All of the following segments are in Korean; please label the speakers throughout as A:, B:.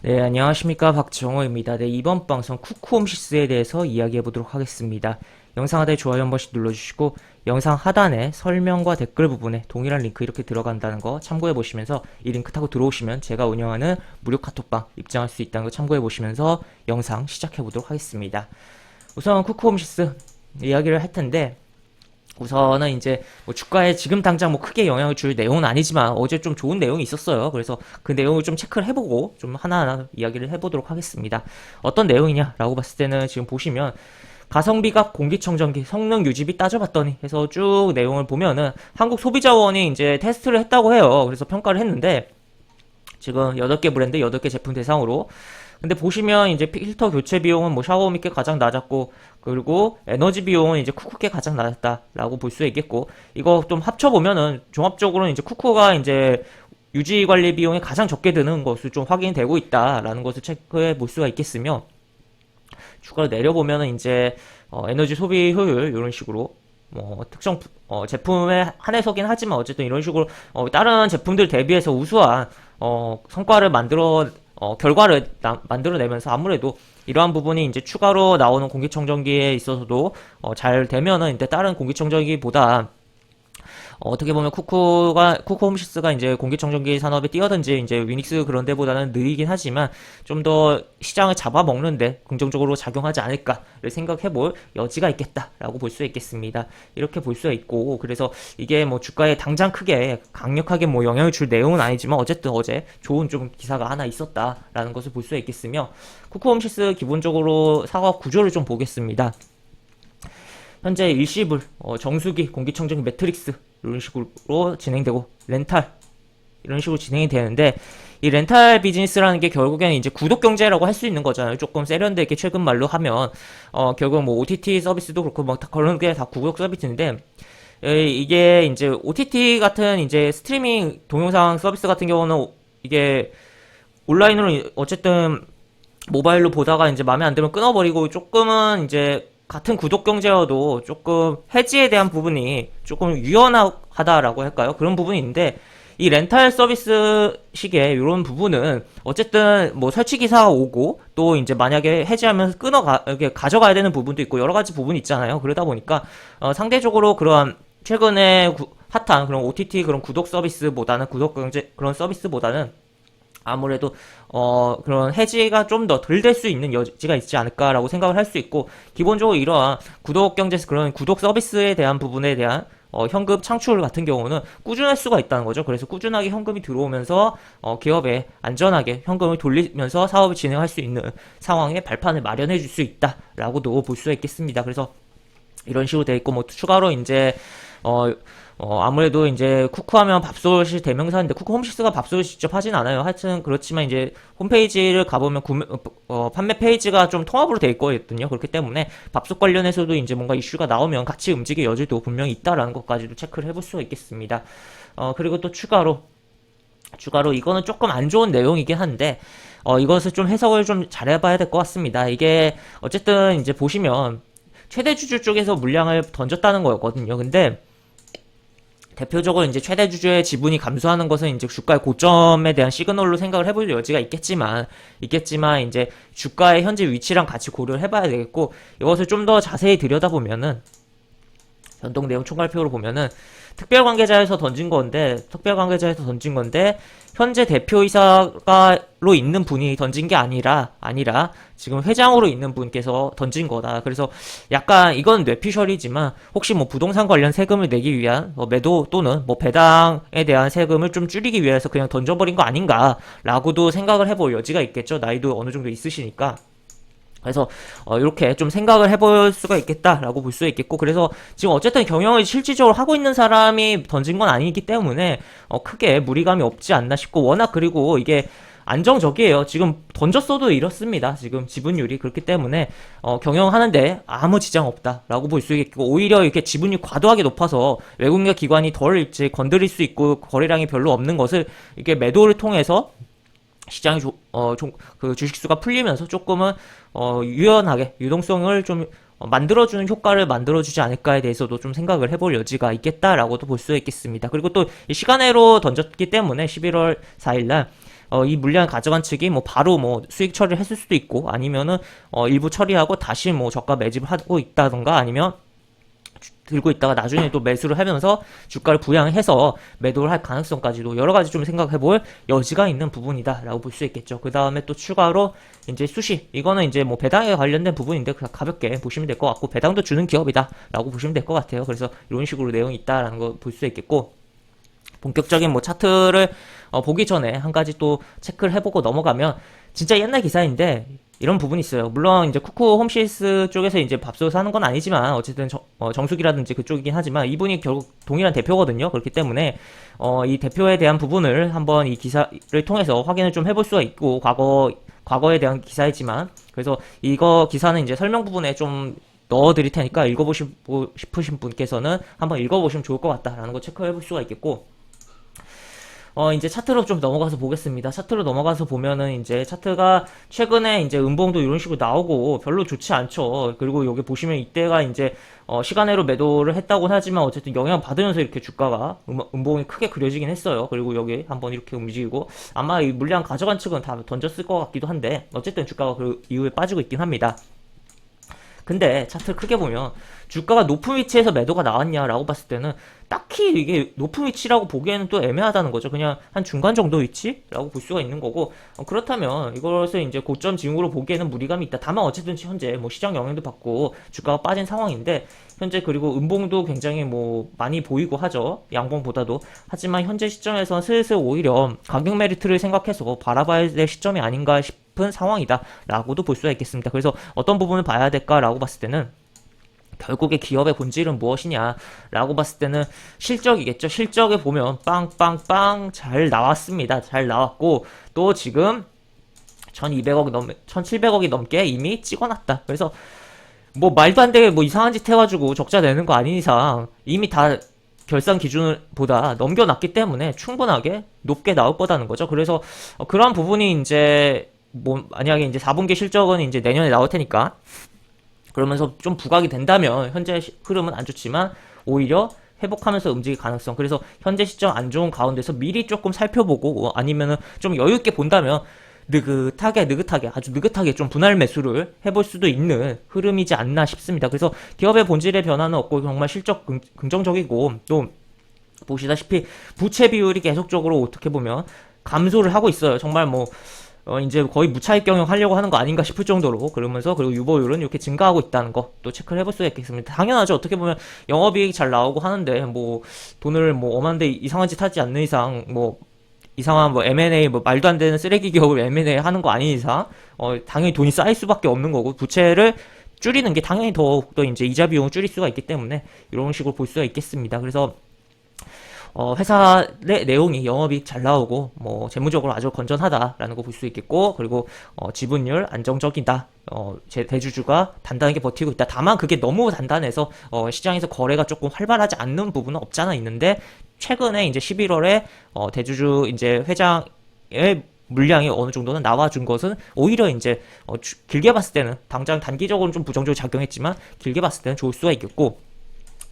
A: 네, 안녕하십니까. 박정호입니다. 네, 이번 방송 쿠쿠홈시스에 대해서 이야기해 보도록 하겠습니다. 영상 하단에 좋아요 한 번씩 눌러주시고 영상 하단에 설명과 댓글 부분에 동일한 링크 이렇게 들어간다는 거 참고해 보시면서 이 링크 타고 들어오시면 제가 운영하는 무료 카톡방 입장할 수 있다는 거 참고해 보시면서 영상 시작해 보도록 하겠습니다. 우선 쿠쿠홈시스 이야기를 할 텐데 우선은 이제 뭐 주가에 지금 당장 뭐 크게 영향을 줄 내용은 아니지만 어제 좀 좋은 내용이 있었어요. 그래서 그 내용을 좀 체크를 해보고 좀 하나하나 이야기를 해보도록 하겠습니다. 어떤 내용이냐라고 봤을 때는 지금 보시면 가성비값 공기청정기 성능 유지비 따져봤더니 해서 쭉 내용을 보면은 한국소비자원이 이제 테스트를 했다고 해요. 그래서 평가를 했는데 지금 8개 브랜드 8개 제품 대상으로 근데 보시면 이제 필터 교체 비용은 뭐 샤오미께 가장 낮았고 그리고 에너지 비용은 이제 쿠쿠께 가장 낮았다라고 볼 수 있겠고 이거 좀 합쳐보면은 종합적으로는 이제 쿠쿠가 이제 유지 관리 비용이 가장 적게 드는 것으로 좀 확인되고 있다라는 것을 체크해 볼 수가 있겠으며 추가로 내려보면은 이제 에너지 소비 효율 이런 식으로 뭐 특정 제품에 한해서긴 하지만 어쨌든 이런 식으로 다른 제품들 대비해서 우수한 성과를 결과를 만들어내면서 아무래도 이러한 부분이 이제 추가로 나오는 공기청정기에 있어서도 잘 되면은 이제 다른 공기청정기보다 어떻게 보면 쿠쿠홈시스가 이제 공기청정기 산업에 뛰어든지 이제 위닉스 그런 데보다는 느리긴 하지만 좀 더 시장을 잡아먹는데 긍정적으로 작용하지 않을까를 생각해볼 여지가 있겠다라고 볼 수 있겠습니다. 이렇게 볼 수 있고 그래서 이게 뭐 주가에 당장 크게 강력하게 뭐 영향을 줄 내용은 아니지만 어쨌든 어제 좋은 좀 기사가 하나 있었다라는 것을 볼 수 있겠으며 쿠쿠홈시스 기본적으로 사업 구조를 좀 보겠습니다. 현재 일시불, 정수기, 공기청정기 매트릭스 이런 식으로 진행되고 렌탈 이런 식으로 진행이 되는데 이 렌탈 비즈니스라는 게 결국에는 이제 구독 경제라고 할 수 있는 거잖아요. 조금 세련되게 최근 말로 하면 결국 뭐 OTT 서비스도 그렇고 뭐 그런 게 다 구독 서비스인데 이게 이제 OTT 같은 이제 스트리밍 동영상 서비스 같은 경우는 이게 온라인으로 어쨌든 모바일로 보다가 이제 마음에 안 들면 끊어버리고 조금은 이제 같은 구독 경제여도 조금 해지에 대한 부분이 조금 유연하다라고 할까요? 그런 부분이 있는데 이 렌탈 서비스 식의 이런 부분은 어쨌든 뭐 설치 기사가 오고 또 이제 만약에 해지하면서 이렇게 가져가야 되는 부분도 있고 여러 가지 부분이 있잖아요. 그러다 보니까 상대적으로 그런 최근에 핫한 그런 OTT 그런 구독 서비스보다는 구독 경제 그런 서비스보다는 아무래도 그런 해지가 좀 더 덜 될 수 있는 여지가 있지 않을까라고 생각을 할 수 있고 기본적으로 이러한 구독 경제 그런 구독 서비스에 대한 부분에 대한 현금 창출 같은 경우는 꾸준할 수가 있다는 거죠. 그래서 꾸준하게 현금이 들어오면서 기업에 안전하게 현금을 돌리면서 사업을 진행할 수 있는 상황에 발판을 마련해 줄 수 있다라고도 볼 수가 있겠습니다. 그래서 이런 식으로 돼 있고 뭐 추가로 이제 아무래도 이제 쿠쿠하면 밥솥이 대명사인데 쿠쿠홈시스가 밥솥을 직접 하진 않아요. 하여튼 그렇지만 이제 홈페이지를 가보면 판매 페이지가 좀 통합으로 돼 있거든요. 그렇기 때문에 밥솥 관련해서도 이제 뭔가 이슈가 나오면 같이 움직일 여지도 분명히 있다라는 것까지도 체크를 해볼 수가 있겠습니다. 그리고 또 추가로 이거는 조금 안 좋은 내용이긴 한데 이것을 좀 해석을 좀 잘해봐야 될 것 같습니다. 이게 어쨌든 이제 보시면 최대 주주 쪽에서 물량을 던졌다는 거였거든요. 근데 대표적으로 이제 최대 주주의 지분이 감소하는 것은 이제 주가의 고점에 대한 시그널로 생각을 해볼 여지가 있겠지만 이제 주가의 현재 위치랑 같이 고려를 해봐야 되겠고 이것을 좀 더 자세히 들여다보면은 변동 내용 총괄표로 보면은 특별관계자에서 던진 건데 현재 대표이사로 있는 분이 던진 게 아니라 지금 회장으로 있는 분께서 던진 거다. 그래서 약간 이건 뇌피셜이지만 혹시 뭐 부동산 관련 세금을 내기 위한 매도 또는 뭐 배당에 대한 세금을 좀 줄이기 위해서 그냥 던져버린 거 아닌가라고도 생각을 해볼 여지가 있겠죠. 나이도 어느 정도 있으시니까. 그래서 이렇게 좀 생각을 해볼 수가 있겠다라고 볼 수 있겠고 그래서 지금 어쨌든 경영을 실질적으로 하고 있는 사람이 던진 건 아니기 때문에 크게 무리감이 없지 않나 싶고 워낙 그리고 이게 안정적이에요. 지금 던졌어도 이렇습니다. 지금 지분율이 그렇기 때문에 경영하는데 아무 지장 없다라고 볼 수 있겠고 오히려 이렇게 지분율이 과도하게 높아서 외국계 기관이 덜 이제 건드릴 수 있고 거래량이 별로 없는 것을 이렇게 매도를 통해서 시장이 그 주식수가 풀리면서 조금은 유연하게 유동성을 좀 만들어주는 효과를 만들어주지 않을까에 대해서도 좀 생각을 해볼 여지가 있겠다라고도 볼 수 있겠습니다. 그리고 또 시간외로 던졌기 때문에 11월 4일날 이 물량을 가져간 측이 뭐 바로 뭐 수익 처리를 했을 수도 있고, 아니면은 일부 처리하고 다시 뭐 저가 매집을 하고 있다던가, 아니면 들고 있다가 나중에 또 매수를 하면서 주가를 부양해서 매도를 할 가능성까지도 여러 가지 좀 생각해 볼 여지가 있는 부분이다 라고 볼 수 있겠죠. 그 다음에 또 추가로 이제 수시, 이거는 이제 뭐 배당에 관련된 부분인데 그냥 가볍게 보시면 될 것 같고, 배당도 주는 기업이다 라고 보시면 될 것 같아요. 그래서 이런 식으로 내용이 있다라는 거 볼 수 있겠고, 본격적인 뭐 차트를 보기 전에 한 가지 또 체크를 해보고 넘어가면, 진짜 옛날 기사인데 이런 부분이 있어요. 물론 이제 쿠쿠 홈시스 쪽에서 이제 밥솥을 하는 건 아니지만, 어쨌든 정수기라든지 그쪽이긴 하지만 이분이 결국 동일한 대표거든요. 그렇기 때문에 이 대표에 대한 부분을 한번 이 기사를 통해서 확인을 좀 해볼 수가 있고, 과거에 대한 기사이지만, 그래서 이거 기사는 이제 설명 부분에 좀 넣어드릴 테니까 읽어보시고 싶으신 분께서는 한번 읽어보시면 좋을 것 같다라는 거 체크해 볼 수가 있겠고, 이제 차트로 좀 넘어가서 보겠습니다. 차트로 넘어가서 보면은 이제 차트가 최근에 이제 음봉도 이런 식으로 나오고 별로 좋지 않죠. 그리고 여기 보시면 이때가 이제 시간외로 매도를 했다고는 하지만 어쨌든 영향 받으면서 이렇게 주가가 음봉이 크게 그려지긴 했어요. 그리고 여기 한번 이렇게 움직이고, 아마 이 물량 가져간 측은 다 던졌을 것 같기도 한데, 어쨌든 주가가 그 이후에 빠지고 있긴 합니다. 근데 차트를 크게 보면 주가가 높은 위치에서 매도가 나왔냐라고 봤을 때는 딱히 이게 높은 위치라고 보기에는 또 애매하다는 거죠. 그냥 한 중간 정도 위치라고 볼 수가 있는 거고, 그렇다면 이것을 이제 고점 징후로 보기에는 무리감이 있다. 다만 어쨌든 현재 뭐 시장 영향도 받고 주가가 빠진 상황인데, 현재 그리고 음봉도 굉장히 뭐 많이 보이고 하죠. 양봉보다도. 하지만 현재 시점에서는 슬슬 오히려 가격 메리트를 생각해서 바라봐야 될 시점이 아닌가 싶은 상황이다 라고도 볼 수가 있겠습니다. 그래서 어떤 부분을 봐야 될까라고 봤을 때는, 결국에 기업의 본질은 무엇이냐 라고 봤을 때는 실적이겠죠. 실적에 보면 빵빵빵 잘 나왔습니다. 잘 나왔고, 또 지금 1700억이 넘게 이미 찍어놨다. 그래서 뭐 말도 안 되게 뭐 이상한 짓 해가지고 적자 내는 거 아닌 이상 이미 다 결산 기준보다 넘겨놨기 때문에 충분하게 높게 나올 거다는 거죠. 그래서 그런 부분이 이제 뭐 만약에 이제 4분기 실적은 이제 내년에 나올 테니까, 그러면서 좀 부각이 된다면 현재 흐름은 안 좋지만 오히려 회복하면서 움직일 가능성. 그래서 현재 시점 안 좋은 가운데서 미리 조금 살펴보고, 아니면은 좀 여유 있게 본다면 느긋하게 아주 느긋하게 좀 분할 매수를 해볼 수도 있는 흐름이지 않나 싶습니다. 그래서 기업의 본질의 변화는 없고 정말 실적 긍정적이고, 또 보시다시피 부채 비율이 계속적으로 어떻게 보면 감소를 하고 있어요. 정말 뭐 이제 거의 무차익 경영하려고 하는 거 아닌가 싶을 정도로. 그러면서 그리고 유보율은 이렇게 증가하고 있다는 거 또 체크를 해볼 수가 있겠습니다. 당연하죠. 어떻게 보면 영업이익이 잘 나오고 하는데 뭐 돈을 뭐 엄한데 이상한 짓 하지 않는 이상, 뭐 이상한 뭐 M&A, 뭐 말도 안 되는 쓰레기 기업을 M&A 하는 거 아닌 이상 당연히 돈이 쌓일 수밖에 없는 거고, 부채를 줄이는 게 당연히 더욱더 이제 이자 비용을 줄일 수가 있기 때문에 이런 식으로 볼 수가 있겠습니다. 그래서 회사 내 내용이 영업이익 잘 나오고 뭐 재무적으로 아주 건전하다라는 거 볼 수 있겠고, 그리고 지분율 안정적이다. 대주주가 단단하게 버티고 있다. 다만 그게 너무 단단해서 시장에서 거래가 조금 활발하지 않는 부분은 없잖아 있는데, 최근에 이제 11월에 대주주 이제 회장의 물량이 어느 정도는 나와준 것은 오히려 이제 길게 봤을 때는, 당장 단기적으로는 좀 부정적으로 작용했지만 길게 봤을 때는 좋을 수가 있겠고,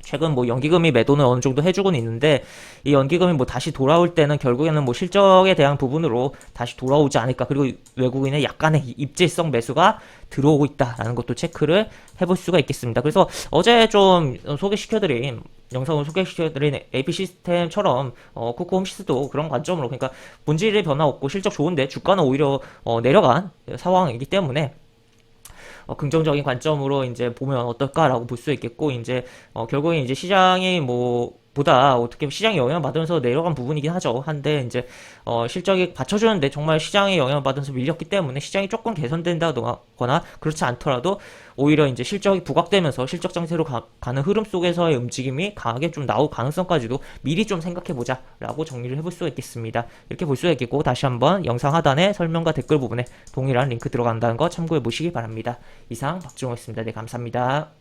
A: 최근 뭐 연기금이 매도는 어느 정도 해주고는 있는데, 이 연기금이 뭐 다시 돌아올 때는 결국에는 뭐 실적에 대한 부분으로 다시 돌아오지 않을까. 그리고 외국인의 약간의 입질성 매수가 들어오고 있다라는 것도 체크를 해볼 수가 있겠습니다. 그래서 어제 좀 소개시켜드린, 영상을 소개시켜드린 AP 시스템처럼 쿠쿠 홈시스도 그런 관점으로, 그러니까 본질의 변화 없고 실적 좋은데 주가는 오히려 내려간 상황이기 때문에 긍정적인 관점으로 이제 보면 어떨까라고 볼 수 있겠고, 이제 결국에 이제 시장이 뭐 보다 어떻게 시장에 영향을 받으면서 내려간 부분이긴 하죠. 한데 이제 실적이 받쳐주는데 정말 시장에 영향을 받으면서 밀렸기 때문에 시장이 조금 개선된다거나 그렇지 않더라도 오히려 이제 실적이 부각되면서 실적 장세로 가는 흐름 속에서의 움직임이 강하게 좀 나올 가능성까지도 미리 좀 생각해보자 라고 정리를 해볼 수가 있겠습니다. 이렇게 볼 수가 있겠고, 다시 한번 영상 하단에 설명과 댓글 부분에 동일한 링크 들어간다는 거 참고해 보시기 바랍니다. 이상 박주홍이었습니다. 네, 감사합니다.